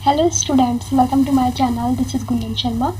Hello students, welcome to my channel. This is Gunjan Sharma.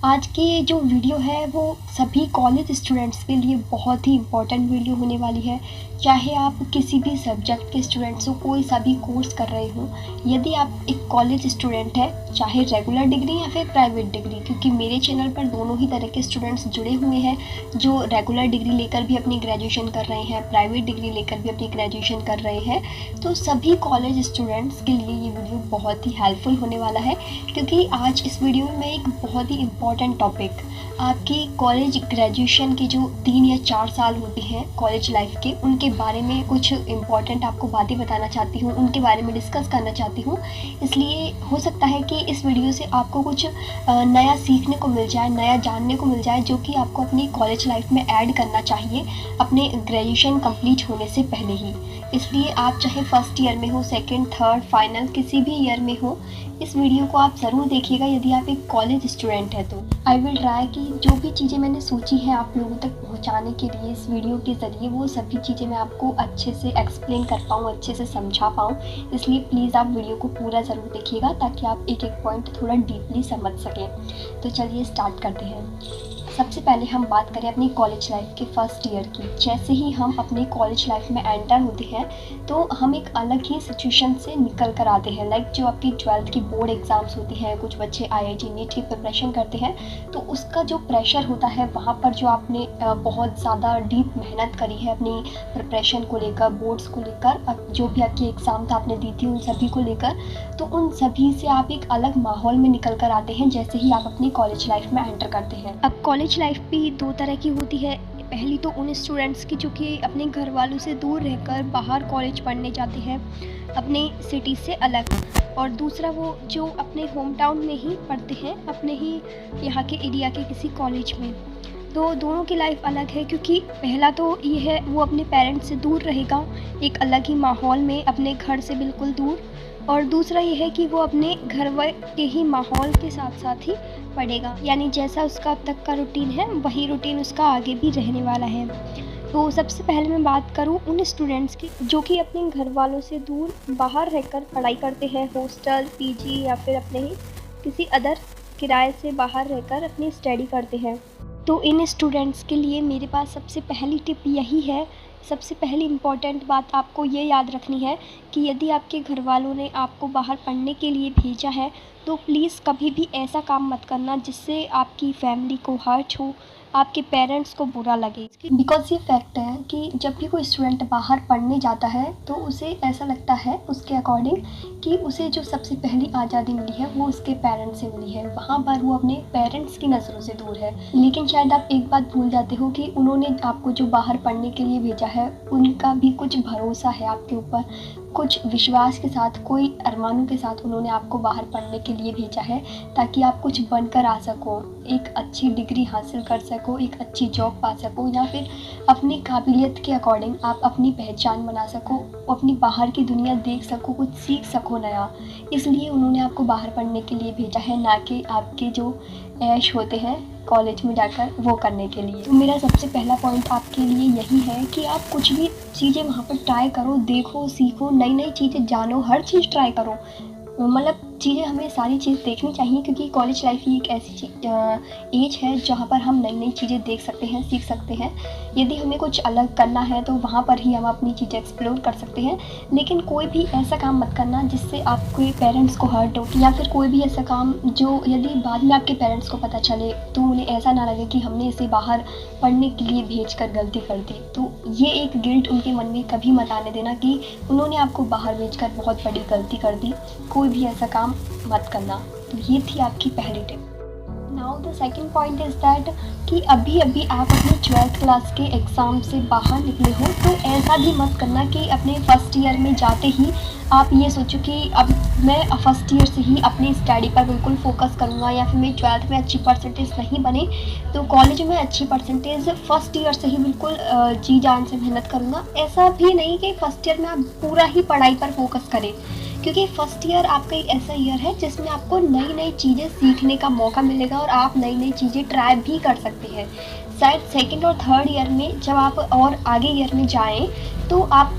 आज की जो वीडियो है वो सभी कॉलेज स्टूडेंट्स के लिए बहुत ही इम्पोर्टेंट वीडियो होने वाली है। चाहे आप किसी भी सब्जेक्ट के स्टूडेंट्स हो, कोई सा भी कोर्स कर रहे हो, यदि आप एक कॉलेज स्टूडेंट है, चाहे रेगुलर डिग्री या फिर प्राइवेट डिग्री, क्योंकि मेरे चैनल पर दोनों ही तरह के स्टूडेंट्स जुड़े हुए हैं जो रेगुलर डिग्री लेकर भी अपनी ग्रेजुएशन कर रहे हैं, प्राइवेट डिग्री लेकर भी अपनी ग्रेजुएशन कर रहे हैं। तो सभी कॉलेज स्टूडेंट्स के लिए ये वीडियो बहुत ही हेल्पफुल होने वाला है, क्योंकि आज इस वीडियो में मैं एक बहुत ही इम्पॉर्टेंट टॉपिक, आपकी कॉलेज ग्रेजुएशन की जो 3 या 4 साल होते हैं कॉलेज लाइफ के, उनके बारे में कुछ इम्पॉर्टेंट आपको बातें बताना चाहती हूँ, उनके बारे में डिस्कस करना चाहती हूँ। इसलिए हो सकता है कि इस वीडियो से आपको कुछ नया सीखने को मिल जाए, नया जानने को मिल जाए, जो कि आपको अपनी कॉलेज लाइफ में ऐड करना चाहिए अपने ग्रेजुएशन कंप्लीट होने से पहले ही। इसलिए आप चाहे फर्स्ट ईयर में हो, सेकेंड, थर्ड, फाइनल किसी भी ईयर में हो, इस वीडियो को आप ज़रूर देखिएगा यदि आप एक कॉलेज स्टूडेंट है तो। आई विल ट्राई कि जो भी चीज़ें मैंने सोची है आप लोगों तक पहुंचाने के लिए इस वीडियो के ज़रिए, वो सभी चीज़ें मैं आपको अच्छे से एक्सप्लेन कर पाऊँ, अच्छे से समझा पाऊँ। इसलिए प्लीज़ आप वीडियो को पूरा ज़रूर देखिएगा ताकि आप एक एक पॉइंट थोड़ा डीपली समझ सकें। तो चलिए स्टार्ट करते हैं। सबसे पहले हम बात करें अपनी कॉलेज लाइफ के फर्स्ट ईयर की। जैसे ही हम अपनी कॉलेज लाइफ में एंटर होते हैं तो हम एक अलग ही सिचुएशन से निकल कर आते हैं। लाइक जो आपकी 12th की बोर्ड एग्ज़ाम्स होती हैं, कुछ बच्चे आईआईटी नीट की प्रिपरेशन करते हैं, तो उसका जो प्रेशर होता है वहाँ पर जो आपने बहुत ज़्यादा डीप मेहनत करी है अपनी प्रिपरेशन को लेकर, बोर्ड्स को लेकर, जो भी आपकी एग्ज़ाम था आपने दी थी उन सभी को लेकर, तो उन सभी से आप एक अलग माहौल में निकल कर आते हैं जैसे ही आप अपनी कॉलेज लाइफ में एंटर करते हैं। अब कॉलेज लाइफ भी 2 तरह की होती है। पहली तो उन स्टूडेंट्स की जो कि अपने घर वालों से दूर रहकर बाहर कॉलेज पढ़ने जाते हैं, अपने सिटी से अलग, और दूसरा वो जो अपने होम टाउन में ही पढ़ते हैं, अपने ही यहाँ के एरिया के किसी कॉलेज में। तो दोनों की लाइफ अलग है, क्योंकि पहला तो ये है वो अपने पेरेंट्स से दूर रहेगा, एक अलग ही माहौल में, अपने घर से बिल्कुल दूर, और दूसरा ये है कि वो अपने घर के ही माहौल के साथ साथ ही पढ़ेगा, यानी जैसा उसका अब तक का रूटीन है वही रूटीन उसका आगे भी रहने वाला है। तो सबसे पहले मैं बात करूँ उन स्टूडेंट्स की जो कि अपने घर वालों से दूर बाहर रहकर पढ़ाई करते हैं, हॉस्टल, पीजी या फिर अपने ही किसी अदर किराए से बाहर रहकर अपनी स्टडी करते हैं। तो इन स्टूडेंट्स के लिए मेरे पास सबसे पहली टिप यही है, सबसे पहली इम्पॉर्टेंट बात आपको ये याद रखनी है कि यदि आपके घर वालों ने आपको बाहर पढ़ने के लिए भेजा है तो प्लीज़ कभी भी ऐसा काम मत करना जिससे आपकी फैमिली को हर्ट हो, आपके पेरेंट्स को बुरा लगे। बिकॉज़ ये फैक्ट है कि जब भी कोई स्टूडेंट बाहर पढ़ने जाता है तो उसे ऐसा लगता है उसके अकॉर्डिंग कि उसे जो सबसे पहली आज़ादी मिली है वो उसके पेरेंट्स से मिली है। वहाँ पर वो अपने पेरेंट्स की नज़रों से दूर है। लेकिन शायद आप एक बात भूल जाते हो कि उन्होंने आपको जो बाहर पढ़ने के लिए भेजा है उनका भी कुछ भरोसा है आपके ऊपर, कुछ विश्वास के साथ, कोई अरमानों के साथ उन्होंने आपको बाहर पढ़ने के लिए भेजा है ताकि आप कुछ बनकर आ सको, एक अच्छी डिग्री हासिल कर सको, एक अच्छी जॉब पा सको, या फिर अपनी काबिलियत के अकॉर्डिंग आप अपनी पहचान बना सको, अपनी बाहर की दुनिया देख सको, कुछ सीख सको नया। इसलिए उन्होंने आपको बाहर पढ़ने के लिए भेजा है, ना कि आपके जो ऐश होते हैं कॉलेज में जाकर वो करने के लिए। तो मेरा सबसे पहला पॉइंट आपके लिए यही है कि आप कुछ भी चीज़ें वहाँ पर ट्राई करो, देखो, सीखो, नई नई चीज़ें जानो, हर चीज़ ट्राई करो। मतलब चीज़ें, हमें सारी चीज़ देखनी चाहिए, क्योंकि कॉलेज लाइफ ही एक ऐसी एज है जहाँ पर हम नई नई चीज़ें देख सकते हैं, सीख सकते हैं। यदि हमें कुछ अलग करना है तो वहाँ पर ही हम अपनी चीज़ें एक्सप्लोर कर सकते हैं। लेकिन कोई भी ऐसा काम मत करना जिससे आपके पेरेंट्स को हर्ट हो, या फिर कोई भी ऐसा काम जो यदि बाद में आपके पेरेंट्स को पता चले तो उन्हें ऐसा ना लगे कि हमने इसे बाहर पढ़ने के लिए भेजकर गलती कर दी। तो ये एक गिल्ट उनके मन में कभी मत आने देना कि उन्होंने आपको बाहर भेजकर बहुत बड़ी गलती कर दी। कोई भी ऐसा काम मत करना। तो ये थी आपकी पहली tip. Now the second point is that कि अभी अभी आप अपने 12th क्लास के एग्ज़ाम से बाहर निकले हो तो ऐसा भी मत करना कि अपने फर्स्ट ईयर में जाते ही आप ये सोचो कि अब मैं फर्स्ट ईयर से ही अपनी स्टडी पर बिल्कुल फोकस करूँगा, या फिर मेरी 12th में अच्छी परसेंटेज नहीं बने तो कॉलेज में अच्छी परसेंटेज फर्स्ट ईयर से ही बिल्कुल जी जान से मेहनत करूँगा। ऐसा भी नहीं कि फर्स्ट ईयर में आप पूरा ही पढ़ाई पर फोकस करें, क्योंकि फर्स्ट ईयर आपका एक ऐसा ईयर है जिसमें आपको नई नई चीज़ें सीखने का मौका मिलेगा और आप नई नई चीज़ें ट्राई भी कर सकते हैं। शायद सेकंड और थर्ड ईयर में जब आप और आगे ईयर में जाएं तो आप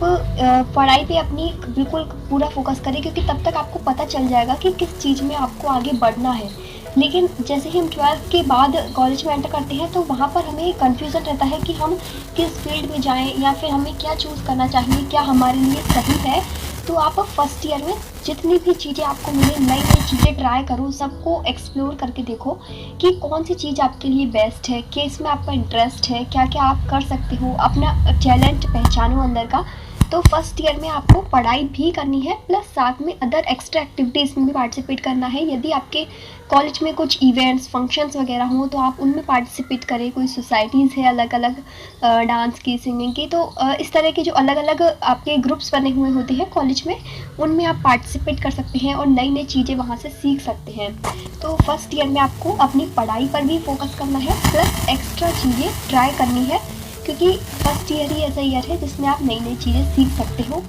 पढ़ाई पे अपनी बिल्कुल पूरा फोकस करें, क्योंकि तब तक आपको पता चल जाएगा कि किस चीज़ में आपको आगे बढ़ना है। लेकिन जैसे ही हम 12th के बाद कॉलेज में एंटर करते हैं तो वहाँ पर हमें कन्फ्यूज़न रहता है कि हम किस फील्ड में जाएं या फिर हमें क्या चूज़ करना चाहिए, क्या हमारे लिए सही है। तो आप फर्स्ट ईयर में जितनी भी चीज़ें आपको मिले, नई नई चीज़ें ट्राई करो, सबको एक्सप्लोर करके देखो कि कौन सी चीज़ आपके लिए बेस्ट है, कि इसमें आपका इंटरेस्ट है, क्या क्या आप कर सकते हो, अपना टैलेंट पहचानो अंदर का। तो फर्स्ट ईयर में आपको पढ़ाई भी करनी है, प्लस साथ में अदर एक्स्ट्रा एक्टिविटीज़ में भी पार्टिसिपेट करना है। यदि आपके कॉलेज में कुछ इवेंट्स फंक्शंस वगैरह हों तो आप उनमें पार्टिसिपेट करें। कोई सोसाइटीज़ है अलग अलग डांस की, सिंगिंग की, तो इस तरह के जो अलग अलग आपके ग्रुप्स बने हुए होते हैं कॉलेज में, उनमें आप पार्टिसिपेट कर सकते हैं और नई नई चीज़ें वहाँ से सीख सकते हैं। तो फर्स्ट ईयर में आपको अपनी पढ़ाई पर भी फोकस करना है, प्लस एक्स्ट्रा चीज़ें ट्राई करनी है, क्योंकि फर्स्ट ईयर ही ऐसा ईयर है जिसमें आप नई नई चीज़ें सीख सकते हो।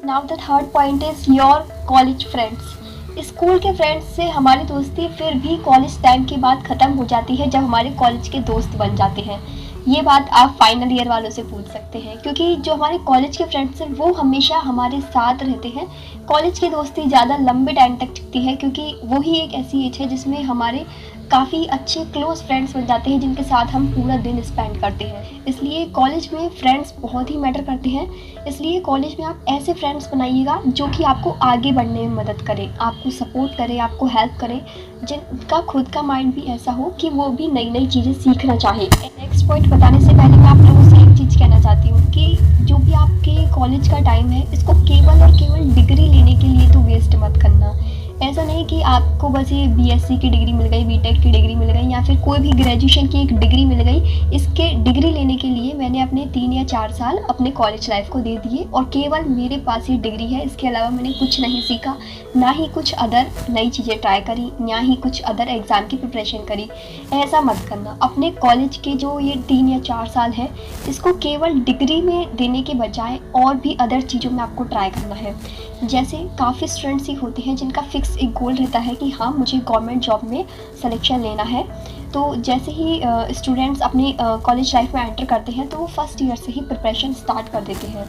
Now the third point is your college friends. School के फ्रेंड्स से हमारी दोस्ती फिर भी कॉलेज टाइम के बाद ख़त्म हो जाती है, जब हमारे कॉलेज के दोस्त बन जाते हैं। ये बात आप फाइनल ईयर वालों से पूछ सकते हैं, क्योंकि जो हमारे कॉलेज के फ्रेंड्स हैं वो हमेशा हमारे साथ रहते हैं। कॉलेज की दोस्ती ज़्यादा लंबे टाइम तक टिकती है, क्योंकि वही एक ऐसी एज है जिसमें हमारे काफ़ी अच्छे क्लोज फ्रेंड्स बन जाते हैं, जिनके साथ हम पूरा दिन स्पेंड करते हैं। इसलिए कॉलेज में फ्रेंड्स बहुत ही मैटर करते हैं। इसलिए कॉलेज में आप ऐसे फ्रेंड्स बनाइएगा जो कि आपको आगे बढ़ने में मदद करें, आपको सपोर्ट करें, आपको हेल्प करें, जिनका खुद का माइंड भी ऐसा हो कि वो भी नई नई चीज़ें सीखना चाहे। नेक्स्ट पॉइंट बताने से पहले मैं आप लोगों से एक चीज़ कहना चाहती हूँ कि जो भी आपके कॉलेज का टाइम है, इसको केवल और केवल डिग्री लेने के लिए तो वेस्ट मत करना। ऐसा नहीं कि आपको बस ये बीएससी की डिग्री मिल गई, बीटेक की डिग्री मिल गई, या फिर कोई भी ग्रेजुएशन की एक डिग्री मिल गई। इसके डिग्री लेने के लिए मैंने अपने 3 या 4 साल अपने कॉलेज लाइफ को दे दिए और केवल मेरे पास ये डिग्री है, इसके अलावा मैंने कुछ नहीं सीखा, ना ही कुछ अदर नई चीज़ें ट्राई करी, ना ही कुछ अदर एग्ज़ाम की प्रिपरेशन करी। ऐसा मत करना। अपने कॉलेज के जो ये 3 या 4 साल है, इसको केवल डिग्री में देने के बजाय और भी अदर चीज़ों में आपको ट्राई करना है। जैसे काफ़ी स्टूडेंट्स ही होते हैं जिनका फिक्स एक गोल रहता है कि हाँ, मुझे गवर्नमेंट जॉब में सिलेक्शन लेना है। तो जैसे ही स्टूडेंट्स अपनी कॉलेज लाइफ में एंटर करते हैं तो वो फर्स्ट ईयर से ही प्रिपरेशन स्टार्ट कर देते हैं।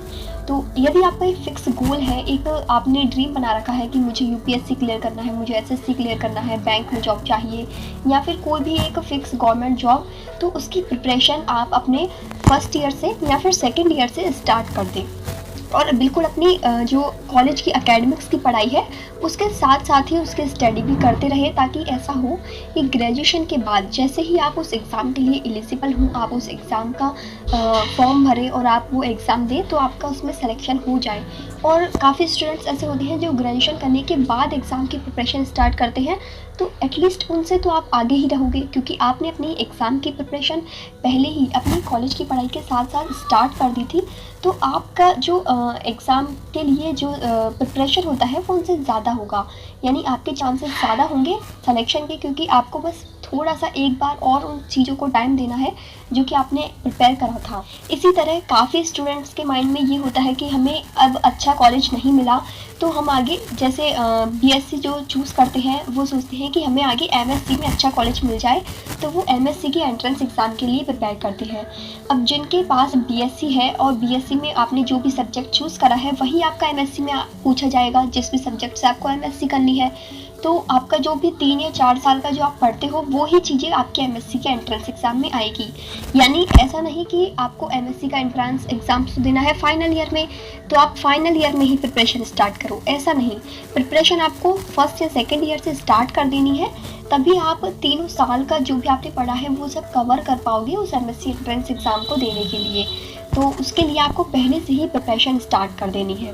तो यदि आपका एक फ़िक्स गोल है, एक आपने ड्रीम बना रखा है कि मुझे यूपीएससी क्लियर करना है, मुझे एसएससी क्लियर करना है, बैंक में जॉब चाहिए, या फिर कोई भी एक फ़िक्स गवर्नमेंट जॉब, तो उसकी प्रिपरेशन आप अपने फर्स्ट ईयर से या फिर सेकेंड ईयर से स्टार्ट कर दें। और बिल्कुल अपनी जो कॉलेज की एकेडमिक्स की पढ़ाई है उसके साथ साथ ही उसके स्टडी भी करते रहे, ताकि ऐसा हो कि ग्रेजुएशन के बाद जैसे ही आप उस एग्ज़ाम के लिए एलिजिबल हों, आप उस एग्ज़ाम का फॉर्म भरें और आप वो एग्ज़ाम दें तो आपका उसमें सिलेक्शन हो जाए। और काफ़ी स्टूडेंट्स ऐसे होते हैं जो ग्रेजुएशन करने के बाद एग्ज़ाम की प्रिपरेशन स्टार्ट करते हैं, तो एटलीस्ट उनसे तो आप आगे ही रहोगे, क्योंकि आपने अपनी एग्ज़ाम की प्रिपरेशन पहले ही अपनी कॉलेज की पढ़ाई के साथ साथ स्टार्ट कर दी थी। तो आपका जो एग्ज़ाम के लिए जो प्रिपरेशन होता है वो उनसे ज़्यादा होगा, यानी आपके चांसेस ज़्यादा होंगे सिलेक्शन के, क्योंकि आपको बस थोड़ा सा एक बार और उन चीज़ों को टाइम देना है जो कि आपने प्रिपेयर करा था। इसी तरह काफ़ी स्टूडेंट्स के माइंड में ये होता है कि हमें अब अच्छा कॉलेज नहीं मिला तो हम आगे जैसे बीएससी जो चूज़ करते हैं वो सोचते हैं कि हमें आगे एमएससी में अच्छा कॉलेज मिल जाए, तो वो एमएससी की एंट्रेंस एग्ज़ाम के लिए प्रिपेयर करते हैं। अब जिनके पास बीएससी है और बीएससी में आपने जो भी सब्जेक्ट चूज़ करा है वही आपका एमएससी में पूछा जाएगा, जिस भी सब्जेक्ट से आपको एमएससी करनी है, तो आपका जो भी 3 या 4 साल का जो आप पढ़ते हो वो ही चीज़ें आपके एमएससी के एंट्रेंस एग्ज़ाम में आएगी। यानी ऐसा नहीं कि आपको एमएससी का एंट्रेंस एग्ज़ाम देना है फाइनल ईयर में तो आप फाइनल ईयर में ही प्रिपरेशन स्टार्ट करो, ऐसा नहीं। प्रिपरेशन आपको फर्स्ट या सेकेंड ईयर से स्टार्ट कर देनी है, तभी आप 3 साल का जो भी आपने पढ़ा है वो सब कवर कर पाओगे उस एमएससी एंट्रेंस एग्ज़ाम को देने के लिए। तो उसके लिए आपको पहले से ही प्रिपरेशन स्टार्ट कर देनी है,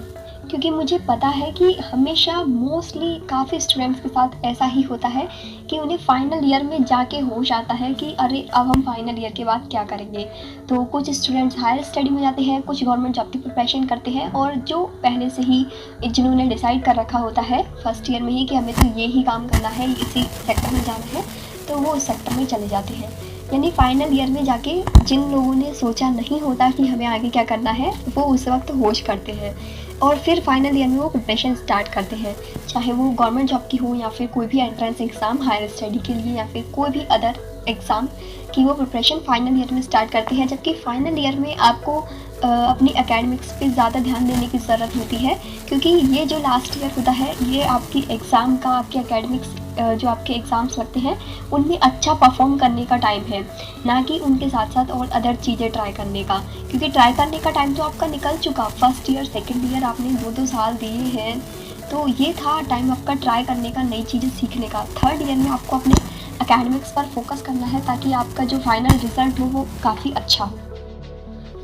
क्योंकि मुझे पता है कि हमेशा मोस्टली काफ़ी स्टूडेंट्स के साथ ऐसा ही होता है कि उन्हें फाइनल ईयर में जाके होश आता है कि अरे अब हम फाइनल ईयर के बाद क्या करेंगे। तो कुछ स्टूडेंट्स हायर स्टडी में जाते हैं, कुछ गवर्नमेंट जॉब की प्रिपरेशन करते हैं, और जो पहले से ही जिन्होंने डिसाइड कर रखा होता है फर्स्ट ईयर में ही कि हमें तो ये ही काम करना है, इसी सेक्टर में जाना है, तो वो उस सेक्टर में चले जाते हैं। यानी फाइनल ईयर में जाके जिन लोगों ने सोचा नहीं होता कि हमें आगे क्या करना है वो उस वक्त होश करते हैं और फिर फाइनल ईयर में वो प्रिपरेशन स्टार्ट करते हैं, चाहे वो गवर्नमेंट जॉब की हो या फिर कोई भी एंट्रेंस एग्ज़ाम हायर स्टडी के लिए या फिर कोई भी अदर एग्ज़ाम की वो प्रिपरेशन फाइनल ईयर में स्टार्ट करते हैं, जबकि फाइनल ईयर में आपको अपनी एकेडमिक्स पे ज़्यादा ध्यान देने की ज़रूरत होती है, क्योंकि ये जो लास्ट ईयर होता है ये आपकी एग्ज़ाम का, आपके एकेडमिक्स जो आपके एग्ज़ाम्स लगते हैं उनमें अच्छा परफॉर्म करने का टाइम है, ना कि उनके साथ साथ और अदर चीज़ें ट्राई करने का। क्योंकि ट्राई करने का टाइम तो आपका निकल चुका, फर्स्ट ईयर सेकेंड ईयर आपने 2-2 साल दिए हैं, तो ये था टाइम आपका ट्राई करने का, नई चीज़ें सीखने का। थर्ड ईयर में आपको अपने एकेडमिक्स पर फोकस करना है ताकि आपका जो फाइनल रिजल्ट हो वो काफ़ी अच्छा हो।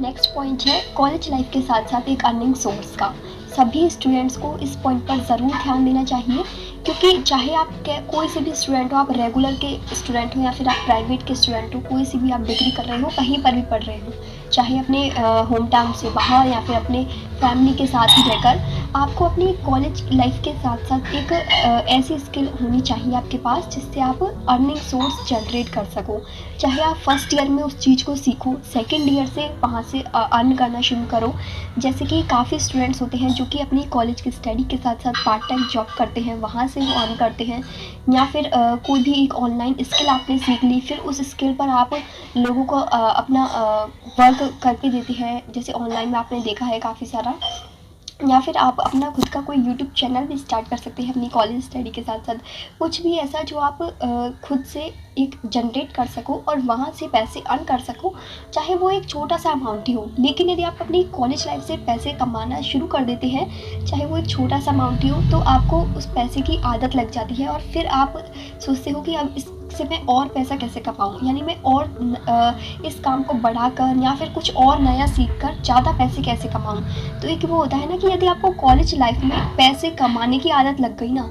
नेक्स्ट पॉइंट है कॉलेज लाइफ के साथ साथ एक अर्निंग सोर्स का। सभी स्टूडेंट्स को इस पॉइंट पर ज़रूर ध्यान देना चाहिए, क्योंकि चाहे आप कोई से भी स्टूडेंट हो, आप रेगुलर के स्टूडेंट हो या फिर आप प्राइवेट के स्टूडेंट हो, कोई सी भी आप डिग्री कर रहे हो, कहीं पर भी पढ़ रहे हो, चाहे अपने होम टाउन से बाहर या फिर अपने फैमिली के साथ ही रहकर, आपको अपनी कॉलेज लाइफ के साथ साथ एक ऐसी स्किल होनी चाहिए आपके पास जिससे आप अर्निंग सोर्स जनरेट कर सको। चाहे आप फर्स्ट ईयर में उस चीज़ को सीखो, सेकेंड ईयर से वहाँ से अर्न करना शुरू करो। जैसे कि काफ़ी स्टूडेंट्स होते हैं जो कि अपनी कॉलेज की स्टडी के साथ साथ पार्ट टाइम जॉब करते हैं, वहाँ से वो अर्न करते हैं, या फिर कोई भी एक ऑनलाइन स्किल आपने सीख ली, फिर उस स्किल पर आप लोगों को अपना वर्क करके देते हैं, जैसे ऑनलाइन में आपने देखा है काफ़ी सारा। या फिर आप अपना खुद का कोई यूट्यूब चैनल भी स्टार्ट कर सकते हैं अपनी कॉलेज स्टडी के साथ साथ, कुछ भी ऐसा जो आप खुद से एक जनरेट कर सको और वहाँ से पैसे अर्न कर सको, चाहे वो एक छोटा सा अमाउंट ही हो। लेकिन यदि आप अपनी कॉलेज लाइफ से पैसे कमाना शुरू कर देते हैं, चाहे वो एक छोटा सा अमाउंट ही हो, तो आपको उस पैसे की आदत लग जाती है और फिर आप सोचते हो कि अब इससे मैं और पैसा कैसे कमाऊँ, यानी मैं और इस काम को बढ़ाकर या फिर कुछ और नया सीख कर ज़्यादा पैसे कैसे कमाऊँ। तो एक वो होता है ना कि यदि आपको कॉलेज लाइफ में पैसे कमाने की आदत लग गई ना,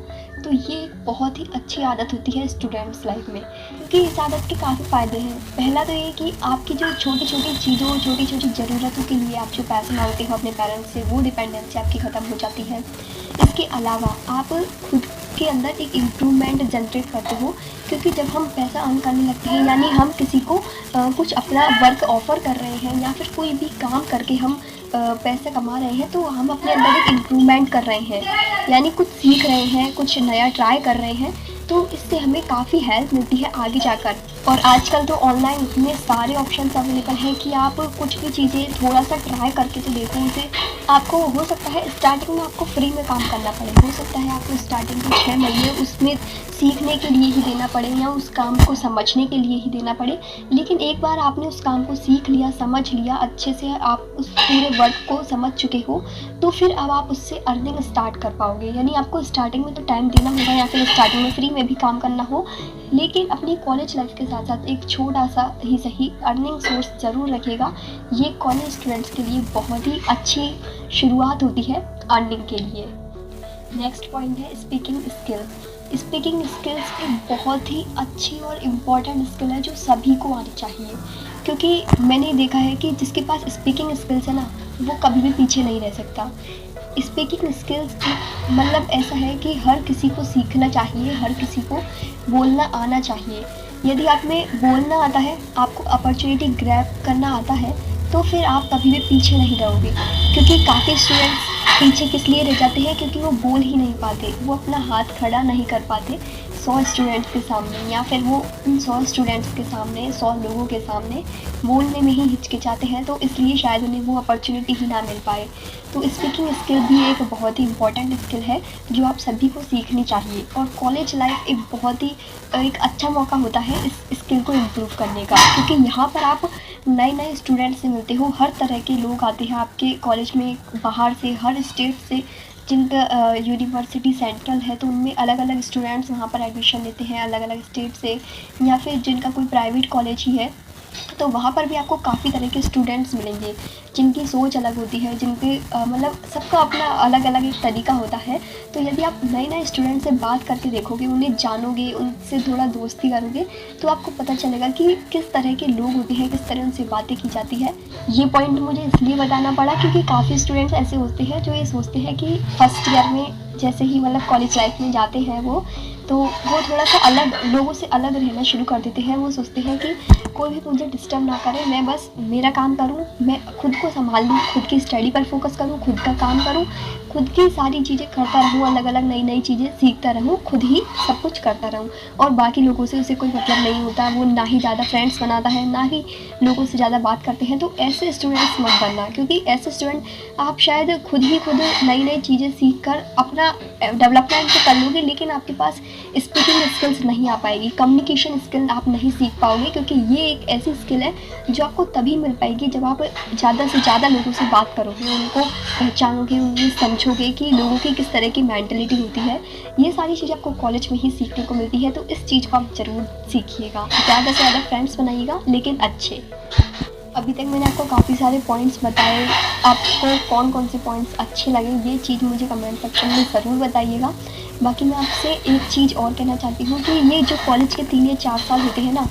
तो ये एक बहुत ही अच्छी आदत होती है स्टूडेंट्स लाइफ में, क्योंकि इस आदत के काफ़ी फ़ायदे हैं। पहला तो ये कि आपकी जो छोटी छोटी चीज़ों, छोटी छोटी ज़रूरतों के लिए आप जो पैसे मांगते हो अपने पेरेंट्स से, वो डिपेंडेंसी आपकी ख़त्म हो जाती है। इसके अलावा आप खुद के अंदर एक इम्प्रूवमेंट जनरेट करते हो, क्योंकि जब हम पैसा अर्न करने लगते हैं, यानी हम किसी को कुछ अपना वर्क ऑफ़र कर रहे हैं या फिर कोई भी काम करके हम पैसे कमा रहे हैं, तो हम अपने अंदर एक इम्प्रूवमेंट कर रहे हैं, यानी कुछ सीख रहे हैं, कुछ नया ट्राई कर रहे हैं, तो इससे हमें काफ़ी हेल्प मिलती है आगे जाकर। और आजकल तो ऑनलाइन इतने सारे ऑप्शंस अवेलेबल हैं कि आप कुछ भी चीज़ें थोड़ा सा ट्राई करके तो देखो, उसे आपको हो सकता है स्टार्टिंग में आपको फ्री में काम करना पड़े, हो सकता है आपको स्टार्टिंग के 6 महीने उसमें सीखने के लिए ही देना पड़े या उस काम को समझने के लिए ही देना पड़े, लेकिन एक बार आपने उस काम को सीख लिया, समझ लिया, अच्छे से आप उस पूरे वर्क को समझ चुके हो, तो फिर अब आप उससे अर्निंग स्टार्ट कर पाओगे। यानी आपको स्टार्टिंग में तो टाइम देना होगा या फिर स्टार्टिंग में फ्री में भी काम करना हो, लेकिन अपनी कॉलेज लाइफ के साथ साथ एक छोटा सा ही सही अर्निंग सोर्स ज़रूर रखेगा। ये कॉलेज स्टूडेंट्स के लिए बहुत ही अच्छी शुरुआत होती है अर्निंग के लिए। नेक्स्ट पॉइंट है स्पीकिंग स्किल्स। स्पीकिंग स्किल्स एक बहुत ही अच्छी और इम्पॉर्टेंट स्किल है जो सभी को आनी चाहिए, क्योंकि मैंने देखा है कि जिसके पास स्पीकिंग स्किल्स है ना, वो कभी भी पीछे नहीं रह सकता। स्पीकिंग स्किल्स मतलब ऐसा है कि हर किसी को सीखना चाहिए, हर किसी को बोलना आना चाहिए। यदि आप में बोलना आता है, आपको अपॉर्चुनिटी ग्रैब करना आता है, तो फिर आप कभी भी पीछे नहीं रहोगे। क्योंकि काफ़ी स्टूडेंट्स पीछे किस लिए रह जाते हैं, क्योंकि वो बोल ही नहीं पाते, वो अपना हाथ खड़ा नहीं कर पाते 100 स्टूडेंट्स के सामने, या फिर वो उन 100 स्टूडेंट्स के सामने, 100 लोगों के सामने बोलने में ही हिचकिचाते हैं, तो इसलिए शायद उन्हें वो अपॉर्चुनिटी ही ना मिल पाए। तो स्पीकिंग स्किल भी एक बहुत ही इम्पॉर्टेंट स्किल है जो आप सभी को सीखनी चाहिए, और कॉलेज लाइफ एक बहुत ही एक अच्छा मौका होता है इस स्किल को इम्प्रूव करने का, क्योंकि यहाँ पर आप नए नए स्टूडेंट्स से मिलते हो, हर तरह के लोग आते हैं आपके कॉलेज में, बाहर से, हर स्टेट से। जिनका यूनिवर्सिटी सेंट्रल है तो उनमें अलग अलग स्टूडेंट्स वहाँ पर एडमिशन लेते हैं अलग अलग स्टेट से, या फिर जिनका कोई प्राइवेट कॉलेज ही है तो वहाँ पर भी आपको काफ़ी तरह के स्टूडेंट्स मिलेंगे जिनकी सोच अलग होती है, जिनके मतलब सबका अपना अलग अलग एक तरीका होता है। तो यदि आप नए नए स्टूडेंट से बात करके देखोगे, उन्हें जानोगे, उनसे थोड़ा दोस्ती करोगे, तो आपको पता चलेगा कि किस तरह के लोग होते हैं, किस तरह उनसे बातें की जाती है। ये पॉइंट मुझे इसलिए बताना पड़ा क्योंकि काफ़ी स्टूडेंट्स ऐसे होते हैं जो ये सोचते हैं कि फर्स्ट ईयर में जैसे ही मतलब कॉलेज लाइफ में जाते हैं वो, तो वो थोड़ा सा अलग, लोगों से अलग रहना शुरू कर देते हैं। वो सोचते हैं कि कोई भी मुझे डिस्टर्ब ना करे, मैं बस मेरा काम करूँ, मैं खुद को संभाल लूँ, खुद की स्टडी पर फोकस करूँ, खुद का काम करूँ, खुद की सारी चीज़ें करता रहूँ, अलग अलग नई नई चीज़ें सीखता रहूँ, खुद ही सब कुछ करता रहूँ, और बाकी लोगों से उसे कोई मतलब नहीं होता। वो ना ही ज़्यादा फ्रेंड्स बनाता है, ना ही लोगों से ज़्यादा बात करते हैं। तो ऐसे स्टूडेंट्स मत बनना, क्योंकि ऐसे स्टूडेंट आप शायद खुद नई नई चीज़ें सीख कर अपना डेवलपमेंट तो कर लोगे, लेकिन आपके पास स्पीकिंग स्किल्स नहीं आ पाएगी, कम्युनिकेशन स्किल आप नहीं सीख पाओगे, क्योंकि ये एक ऐसी स्किल है जो आपको तभी मिल पाएगी जब आप ज़्यादा से ज़्यादा लोगों से बात करोगे, उनको पहचानोगे, उन्हें समझोगे कि लोगों की किस तरह की मेंटलिटी होती है। ये सारी चीज़ें आपको कॉलेज में ही सीखने को मिलती है, तो इस चीज़ को आप ज़रूर सीखिएगा। ज़्यादा से ज़्यादा फ्रेंड्स बनाइएगा, लेकिन अच्छे। अभी तक मैंने आपको काफ़ी सारे पॉइंट्स बताए, आपको कौन कौन से पॉइंट्स अच्छे लगे ये चीज़ मुझे कमेंट सेक्शन में ज़रूर बताइएगा। बाकी मैं आपसे एक चीज़ और कहना चाहती हूँ कि ये जो कॉलेज के 3 या 4 साल होते हैं ना,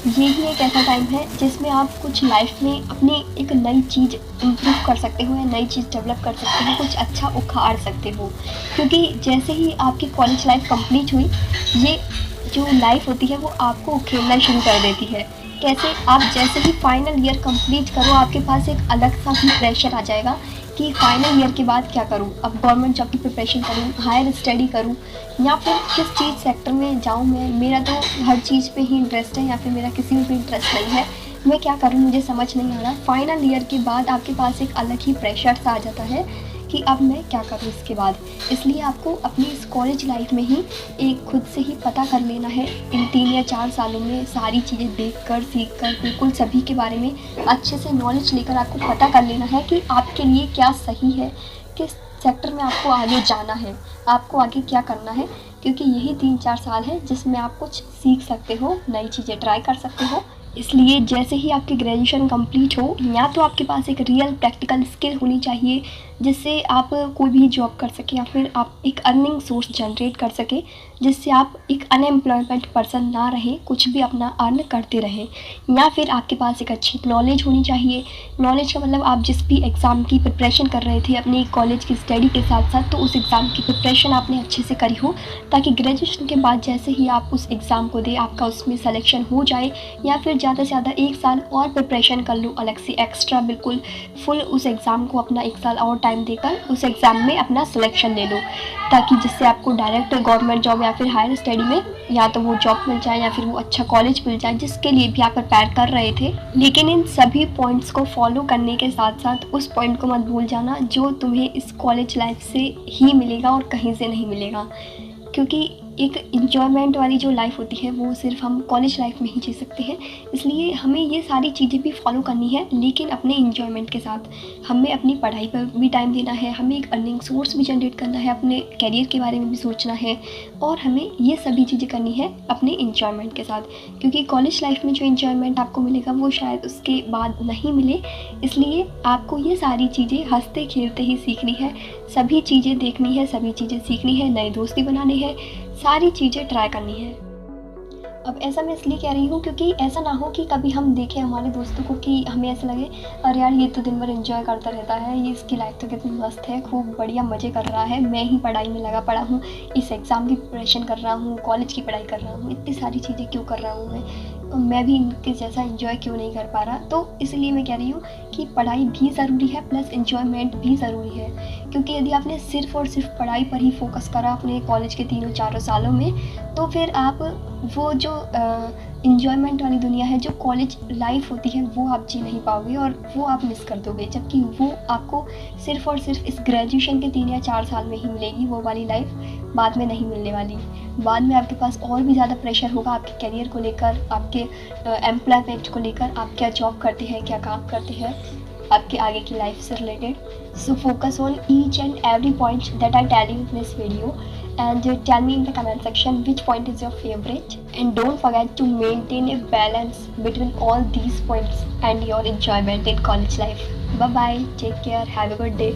ये ही एक ऐसा टाइम है जिसमें आप कुछ लाइफ में अपनी एक नई चीज़ इम्प्रूव कर सकते हो, या नई चीज़ डेवलप कर सकते हो, कुछ अच्छा उखाड़ सकते हो। क्योंकि जैसे ही आपकी कॉलेज लाइफ कंप्लीट हुई, ये जो लाइफ होती है वो आपको खेलना शुरू कर देती है। कैसे? आप जैसे ही फाइनल ईयर कंप्लीट करो, आपके पास एक अलग सा ही प्रेशर आ जाएगा कि फाइनल ईयर के बाद क्या करूं, अब गवर्नमेंट जॉब की प्रिपरेशन करूं, हायर स्टडी करूं, या फिर किस चीज़ सेक्टर में जाऊं मैं, मेरा तो हर चीज़ पे ही इंटरेस्ट है, या फिर मेरा किसी में भी इंटरेस्ट नहीं है, मैं क्या करूं, मुझे समझ नहीं आ रहा। फाइनल ईयर के बाद आपके पास एक अलग ही प्रेशर सा आ जाता है कि अब मैं क्या करूं इसके बाद। इसलिए आपको अपनी इस कॉलेज लाइफ में ही एक खुद से ही पता कर लेना है, इन 3 या 4 सालों में सारी चीज़ें देखकर, सीखकर, बिल्कुल सभी के बारे में अच्छे से नॉलेज लेकर आपको पता कर लेना है कि आपके लिए क्या सही है, किस सेक्टर में आपको आगे जाना है, आपको आगे क्या करना है। क्योंकि यही 3-4 साल है जिसमें आप कुछ सीख सकते हो, नई चीज़ें ट्राई कर सकते हो। इसलिए जैसे ही आपकी ग्रेजुएशन कंप्लीट हो, या तो आपके पास एक रियल प्रैक्टिकल स्किल होनी चाहिए जिससे आप कोई भी जॉब कर सकें, या फिर आप एक अर्निंग सोर्स जनरेट कर सकें, जिससे आप एक अनएम्प्लॉयमेंट पर्सन ना रहें, कुछ भी अपना अर्न करते रहें। या फिर आपके पास एक अच्छी नॉलेज होनी चाहिए। नॉलेज का मतलब आप जिस भी एग्ज़ाम की प्रिपरेशन कर रहे थे अपनी कॉलेज की स्टडी के साथ साथ, तो उस एग्ज़ाम की प्रिपरेशन आपने अच्छे से करी हो, ताकि ग्रेजुएशन के बाद जैसे ही आप उस एग्ज़ाम को दें, आपका उसमें सिलेक्शन हो जाए, या फिर ज़्यादा से ज़्यादा 1 साल और प्रिपरेशन कर लो अलग से एक्स्ट्रा, बिल्कुल फुल उस एग्ज़ाम को अपना 1 साल और टाइम देकर उस एग्ज़ाम में अपना सिलेक्शन ले लो, ताकि जिससे आपको डायरेक्ट गवर्नमेंट जॉब या फिर हायर स्टडी में या तो वो जॉब मिल जाए, या फिर वो अच्छा कॉलेज मिल जाए जिसके लिए भी आप प्रिपेयर कर रहे थे। लेकिन इन सभी पॉइंट्स को फॉलो करने के साथ साथ उस पॉइंट को मत भूल जाना जो तुम्हें इस कॉलेज लाइफ से ही मिलेगा और कहीं से नहीं मिलेगा। क्योंकि एक इन्जॉयमेंट वाली जो लाइफ होती है वो सिर्फ हम कॉलेज लाइफ में ही जी सकते हैं। इसलिए हमें ये सारी चीज़ें भी फॉलो करनी है, लेकिन अपने इन्जॉयमेंट के साथ। हमें अपनी पढ़ाई पर भी टाइम देना है, हमें एक अर्निंग सोर्स भी जनरेट करना है, अपने करियर के बारे में भी सोचना है, और हमें ये सभी चीज़ें करनी है अपने इन्जॉयमेंट के साथ। क्योंकि कॉलेज लाइफ में जो इन्जॉयमेंट आपको मिलेगा वो शायद उसके बाद नहीं मिले। इसलिए आपको ये सारी चीज़ें हंसते खेलते ही सीखनी है, सभी चीज़ें देखनी है, सभी चीज़ें सीखनी है, नए दोस्ती बनानी है, सारी चीज़ें ट्राई करनी है। अब ऐसा मैं इसलिए कह रही हूँ क्योंकि ऐसा ना हो कि कभी हम देखें हमारे दोस्तों को कि हमें ऐसा लगे अरे यार ये तो दिन भर एंजॉय करता रहता है, ये इसकी लाइफ तो कितनी मस्त है, खूब बढ़िया मज़े कर रहा है, मैं ही पढ़ाई में लगा पड़ा हूँ, इस एग्ज़ाम की प्रिपरेशन कर रहा हूँ, कॉलेज की पढ़ाई कर रहा हूँ, इतनी सारी चीज़ें क्यों कर रहा हूँ मैं भी इनके जैसा एंजॉय क्यों नहीं कर पा रहा। तो इसलिए मैं कह रही हूँ कि पढ़ाई भी ज़रूरी है प्लस एंजॉयमेंट भी ज़रूरी है। क्योंकि यदि आपने सिर्फ़ और सिर्फ पढ़ाई पर ही फोकस करा अपने कॉलेज के 3-4 सालों में, तो फिर आप वो जो इन्जॉयमेंट वाली दुनिया है, जो कॉलेज लाइफ होती है, वो आप जी नहीं पाओगे और वो आप मिस कर दोगे। जबकि वो आपको सिर्फ़ और सिर्फ इस ग्रेजुएशन के 3 या 4 साल में ही मिलेगी, वो वाली लाइफ बाद में नहीं मिलने वाली। बाद में आपके पास और भी ज़्यादा प्रेशर होगा आपके करियर को लेकर, आपके एम्प्लॉयमेंट को लेकर, आप क्या जॉब करते हैं, क्या काम करते हैं, आपके आगे की लाइफ से related. So focus on each and every point that I tell you in this video, and tell me in the comment section which point is your favorite, and don't forget to maintain a balance between all these points and your enjoyment in college life. Bye bye, take care, have a good day.